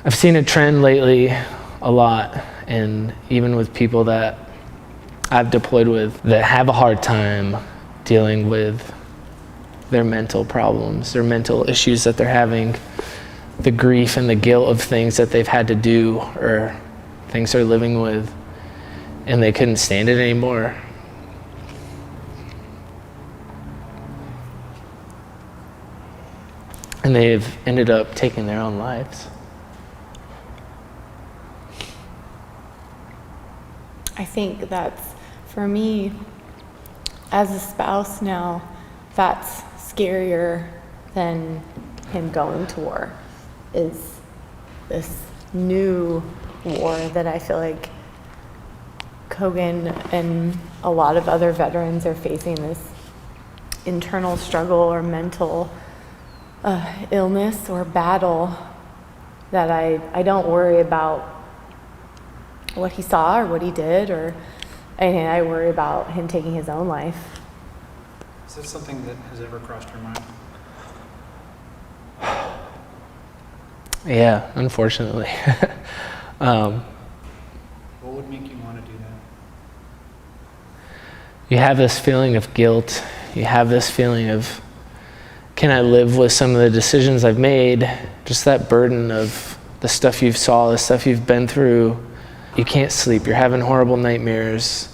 I've seen a trend lately a lot, and even with people that I've deployed with that have a hard time dealing with their mental problems, their mental issues that they're having, the grief and the guilt of things that they've had to do or things they're living with, and they couldn't stand it anymore. And they've ended up taking their own lives. I think that's, for me, as a spouse now, that's scarier than him going to war, is this new war that I feel like Cogen and a lot of other veterans are facing, this internal struggle or mental illness or battle that I don't worry about what he saw or what he did, or anything. I worry about him taking his own life. Is that something that has ever crossed your mind? Yeah, unfortunately. What would make you want to do that? You have this feeling of guilt. You have this feeling of, can I live with some of the decisions I've made? Just that burden of the stuff you've saw, the stuff you've been through. You can't sleep. You're having horrible nightmares.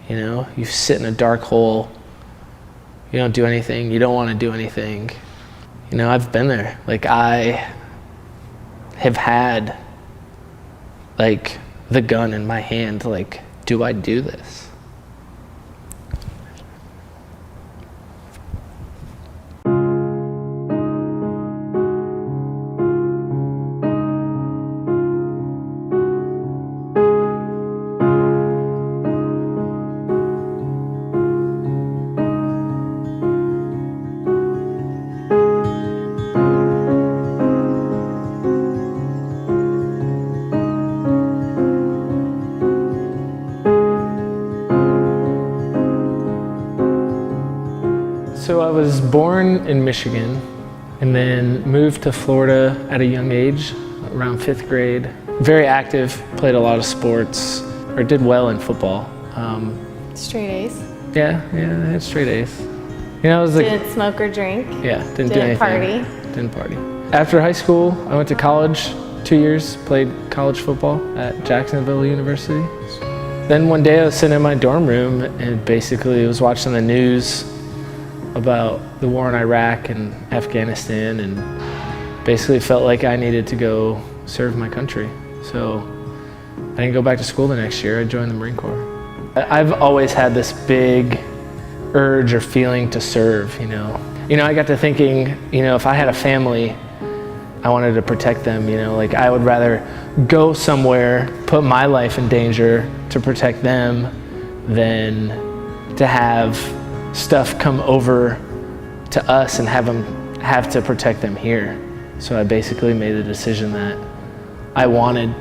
You know, you sit in a dark hole. You don't do anything. You don't want to do anything. You know, I've been there. Like, I have had, like, the gun in my hand. Like, do I do this? So I was born in Michigan and then moved to Florida at a young age, around 5th grade. Very active, played a lot of sports, or did well in football. Straight A's? Yeah, I had straight A's. You know, I was like, Didn't smoke or drink? yeah, didn't do anything. Party? Didn't party. After high school, I went to college, 2 years, played college football at Jacksonville University. Then one day I was sitting in my dorm room and basically was watching the news about the war in Iraq and Afghanistan, and basically felt like I needed to go serve my country. So I didn't go back to school the next year. I joined the Marine Corps. I've always had this big urge or feeling to serve, you know. I got to thinking, you know, if I had a family, I wanted to protect them, you know, like I would rather go somewhere, put my life in danger to protect them than to have stuff come over to us and have to protect them here. So I basically made the decision that I wanted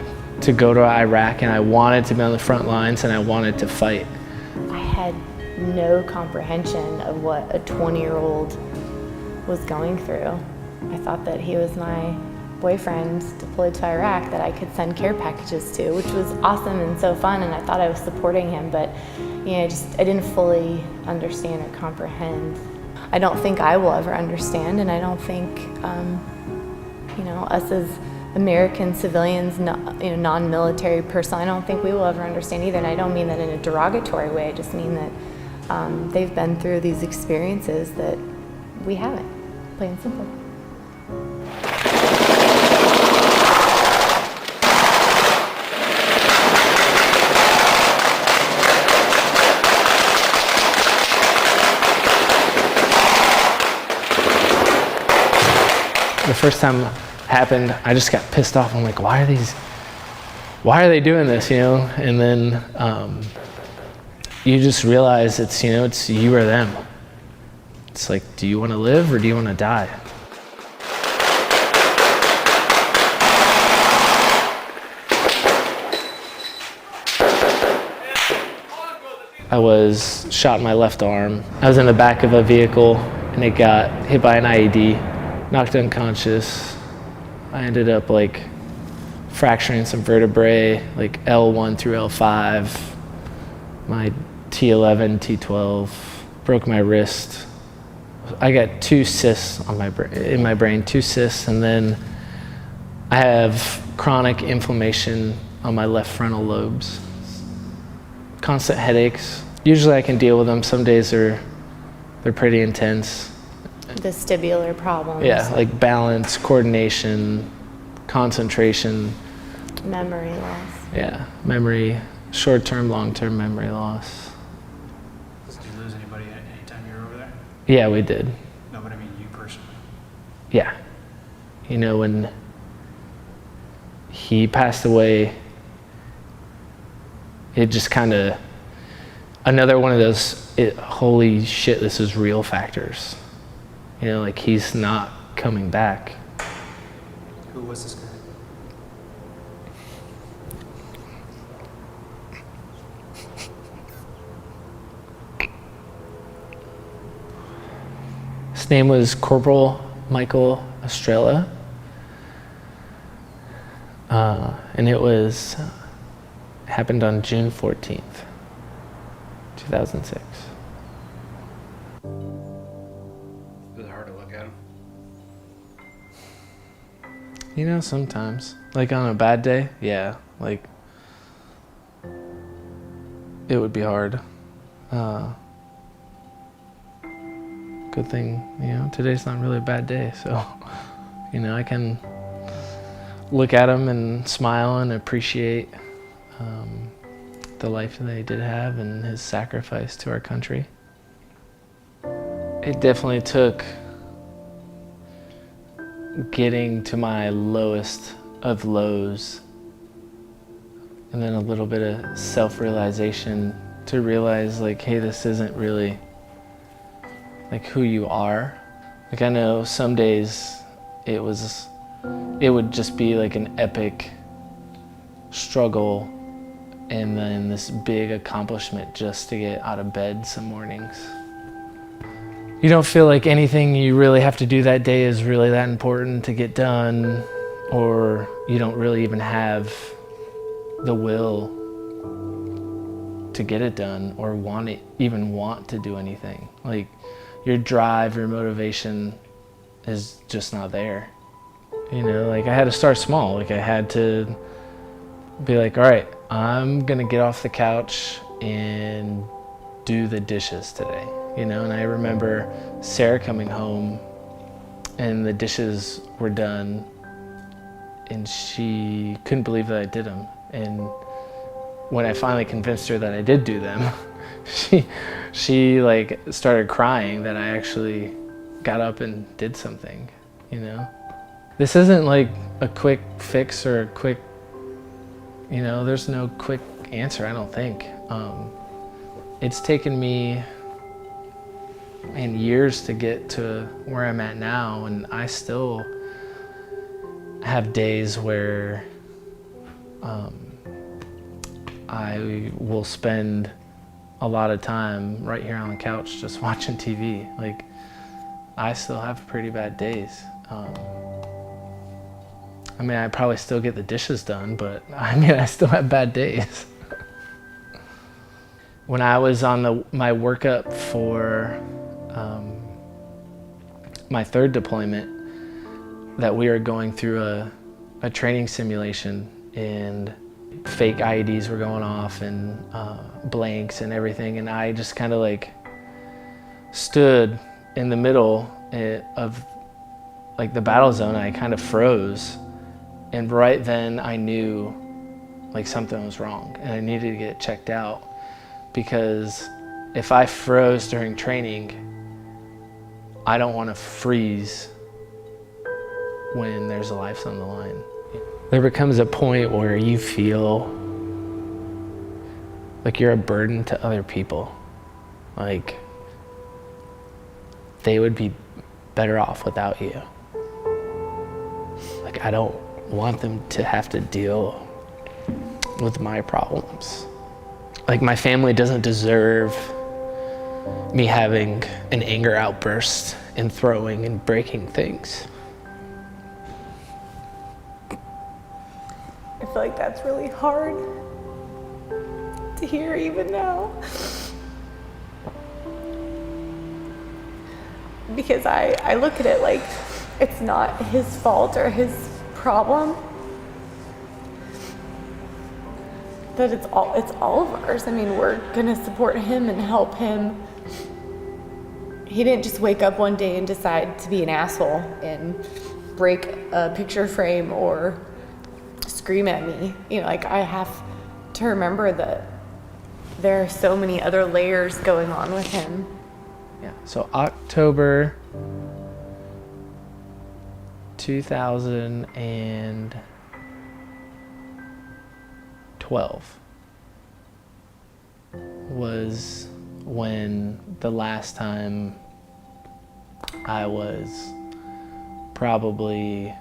to go to Iraq and I wanted to be on the front lines and I wanted to fight. I had no comprehension of what a 20-year-old was going through. I thought that he was my boyfriend deployed to Iraq that I could send care packages to, which was awesome and so fun, and I thought I was supporting him, but you know, I didn't fully understand or comprehend. I don't think I will ever understand, and I don't think you know, us as American civilians, non-military personnel, I don't think we will ever understand either, and I don't mean that in a derogatory way. I just mean that they've been through these experiences that we haven't, plain and simple. The first time it happened, I just got pissed off. I'm like, why are they doing this, you know? And then you just realize it's, you know, it's you or them. It's like, do you want to live or do you want to die? I was shot in my left arm. I was in the back of a vehicle and it got hit by an IED. Knocked unconscious. I ended up like fracturing some vertebrae, like L1 through L5, my T11, T12, broke my wrist. I got 2 cysts on in my brain, 2 cysts, and then I have chronic inflammation on my left frontal lobes. Constant headaches. Usually I can deal with them. Some days they're pretty intense. Vestibular problems. Yeah, like balance, coordination, concentration. Memory loss. Yeah, memory, short-term, long-term memory loss. Did you lose anybody anytime you were over there? Yeah, we did. No, but I mean you personally. Yeah. You know, when he passed away, it just kind of, another one of those, holy shit, this is real factors. You know, like he's not coming back. Who was this guy? His name was Corporal Michael Estrella. And it happened on June 14th, 2006. Was it hard to look at him? You know, sometimes. Like on a bad day, yeah. Like, it would be hard. Good thing, you know, today's not really a bad day, so, you know, I can look at him and smile and appreciate the life that he did have and his sacrifice to our country. It definitely took getting to my lowest of lows and then a little bit of self-realization to realize, like, hey, this isn't really like who you are. Like, I know some days it would just be like an epic struggle and then this big accomplishment just to get out of bed some mornings. You don't feel like anything you really have to do that day is really that important to get done, or you don't really even have the will to get it done or even want to do anything. Like, your drive, your motivation is just not there. You know, like, I had to start small. Like, I had to be like, all right, I'm gonna get off the couch and do the dishes today, you know? And I remember Sara coming home and the dishes were done and she couldn't believe that I did them. And when I finally convinced her that I did do them, she like started crying that I actually got up and did something, you know? This isn't like a quick fix or a quick, you know, there's no quick answer, I don't think. It's taken me years to get to where I'm at now, and I still have days where I will spend a lot of time right here on the couch just watching TV. Like, I still have pretty bad days. I mean, I probably still get the dishes done, but I mean, I still have bad days. When I was on my workup for my third deployment, that we were going through a training simulation, and fake IEDs were going off and blanks and everything, and I just kind of like stood in the middle of like the battle zone. I kind of froze, and right then I knew like something was wrong and I needed to get checked out, because if I froze during training, I don't want to freeze when there's a life on the line. There becomes a point where you feel like you're a burden to other people. Like, they would be better off without you. Like, I don't want them to have to deal with my problems. Like, my family doesn't deserve me having an anger outburst and throwing and breaking things. feel like that's really hard to hear even now. Because I look at it like it's not his fault or his problem. That it's all of ours. I mean, we're gonna support him and help him. He didn't just wake up one day and decide to be an asshole and break a picture frame or scream at me. You know, like I have to remember that there are so many other layers going on with him. Yeah, so October 2012 was when the last time I was probably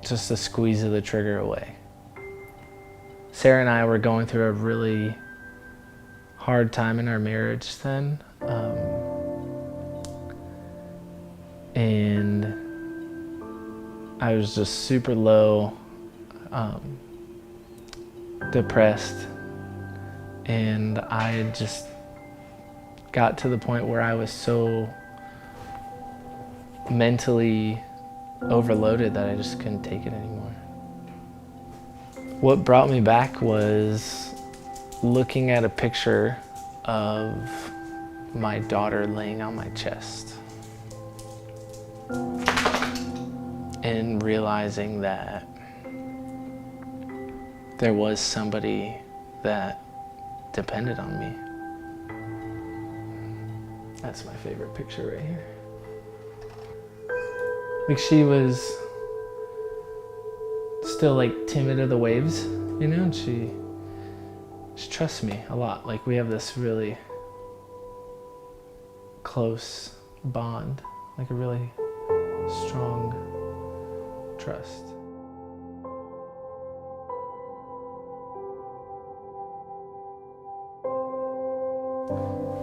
just a squeeze of the trigger away. Sara and I were going through a really hard time in our marriage then. And I was just super low, depressed, and I just got to the point where I was so mentally overloaded that I just couldn't take it anymore. What brought me back was looking at a picture of my daughter laying on my chest and realizing that there was somebody that depended on me. That's my favorite picture right here. Like she was still like timid of the waves, you know, and she trusts me a lot. Like we have this really close bond, like a really strong trust.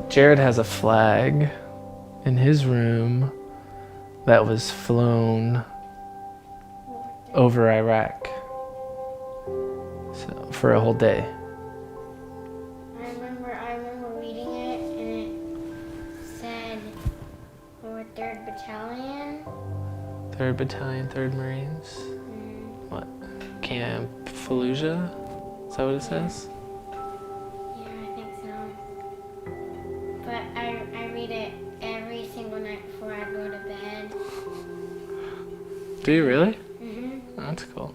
Jared has a flag in his room that was flown over Iraq for a whole day. I remember reading it, and it said we were 3rd Battalion. 3rd Battalion, 3rd Marines. What? Camp Fallujah? Is that what it says? Yeah, I think so. But I read it every single night before I go to bed. Do you really? Mm-hmm. That's cool.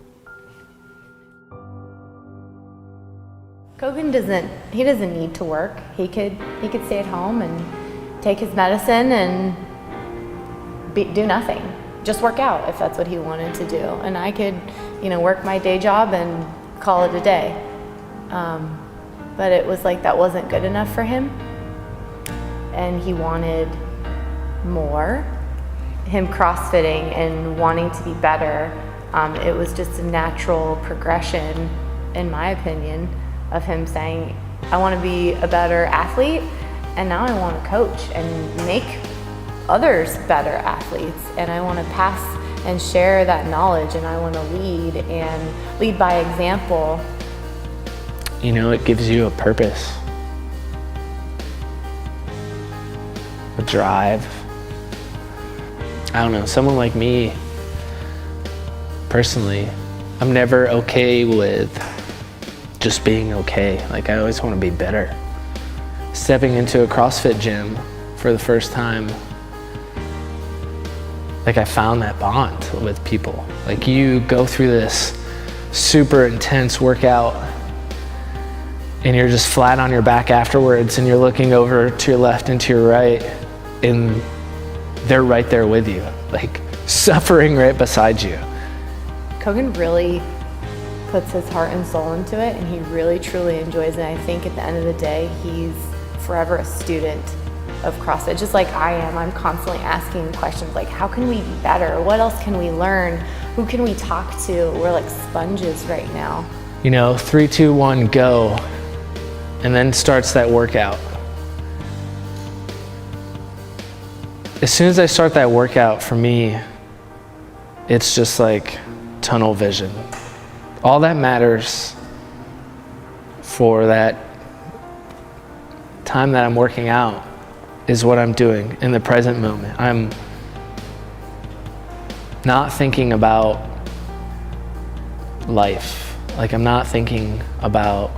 Cogen doesn't need to work. He could stay at home and take his medicine and do nothing. Just work out if that's what he wanted to do. And I could, work my day job and call it a day. But it was like that wasn't good enough for him. And he wanted more. Him CrossFitting and wanting to be better, it was just a natural progression, in my opinion, of him saying, I want to be a better athlete, and now I want to coach and make others better athletes, and I want to pass and share that knowledge, and I want to lead by example. It gives you a purpose, a drive. I don't know, someone like me, personally, I'm never okay with just being okay. Like I always want to be better. Stepping into a CrossFit gym for the first time, like I found that bond with people. Like you go through this super intense workout and you're just flat on your back afterwards and you're looking over to your left and to your right and they're right there with you, like suffering right beside you. Cogen really puts his heart and soul into it, and he really truly enjoys it. I think at the end of the day, he's forever a student of CrossFit, just like I am. I'm constantly asking questions like, how can we be better? What else can we learn? Who can we talk to? We're like sponges right now. 3, 2, 1, go, and then starts that workout. As soon as I start that workout, for me, it's just like tunnel vision. All that matters for that time that I'm working out is what I'm doing in the present moment. I'm not thinking about life. Like, I'm not thinking about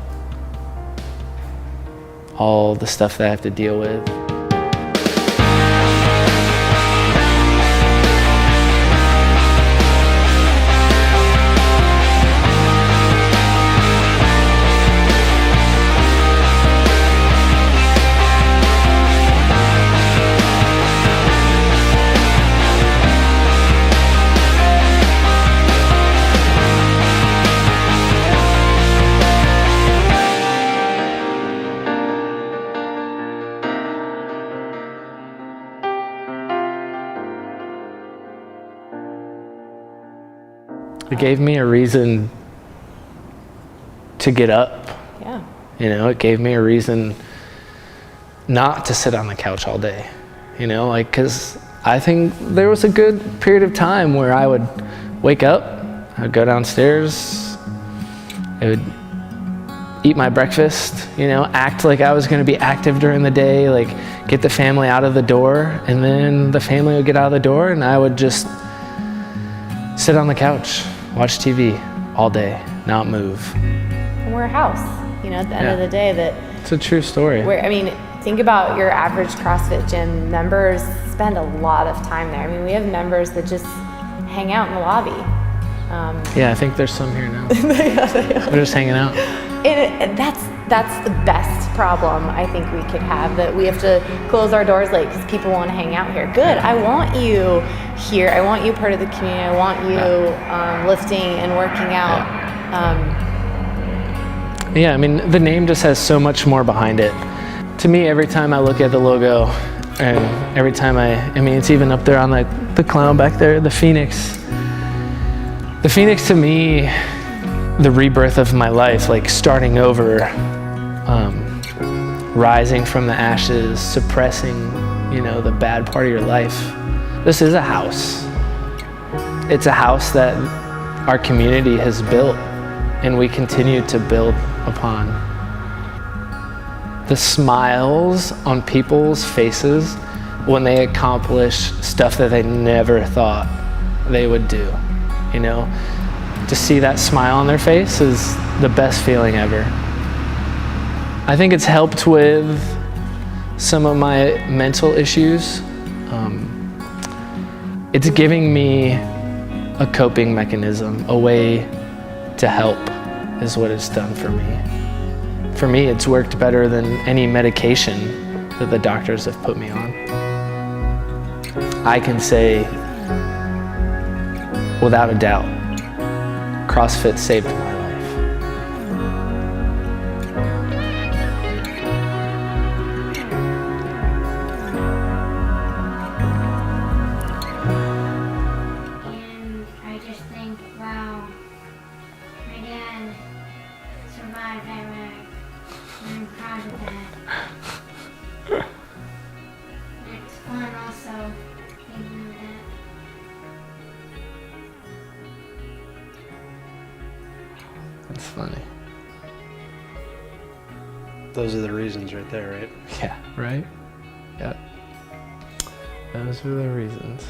all the stuff that I have to deal with. It gave me a reason to get up. Yeah. You know, it gave me a reason not to sit on the couch all day. You know, like, because I think there was a good period of time where I would wake up, I'd go downstairs, I would eat my breakfast, you know, act like I was going to be active during the day, like get the family out of the door, and then the family would get out of the door and I would just sit on the couch, watch TV all day, not move. And we're a house, you know, at the end of the day that It's a true story. I mean, think about your average CrossFit gym. Members spend a lot of time there. I mean, we have members that just hang out in the lobby. Yeah, I think there's some here now. They're just hanging out. And that's the best problem I think we could have, that we have to close our doors late because people want to hang out here. Good, I want you here. I want you part of the community. I want you lifting and working out. Yeah, I mean, the name just has so much more behind it. To me, every time I look at the logo, and every time I mean, it's even up there on the clown back there, the Phoenix. The Phoenix, to me, the rebirth of my life, like starting over, rising from the ashes, suppressing, you know, the bad part of your life. This is a house. It's a house that our community has built, and we continue to build upon. The smiles on people's faces when they accomplish stuff that they never thought they would do, you know? To see that smile on their face is the best feeling ever. I think it's helped with some of my mental issues. It's giving me a coping mechanism, a way to help is what it's done for me. For me, it's worked better than any medication that the doctors have put me on. I can say, without a doubt, CrossFit saved my life. And I just think, wow, my dad survived Iraq, and I'm proud of that. And it's fun also thinking of that. That's funny. Those are the reasons right there, right? Yeah, right? Yeah. Those are the reasons.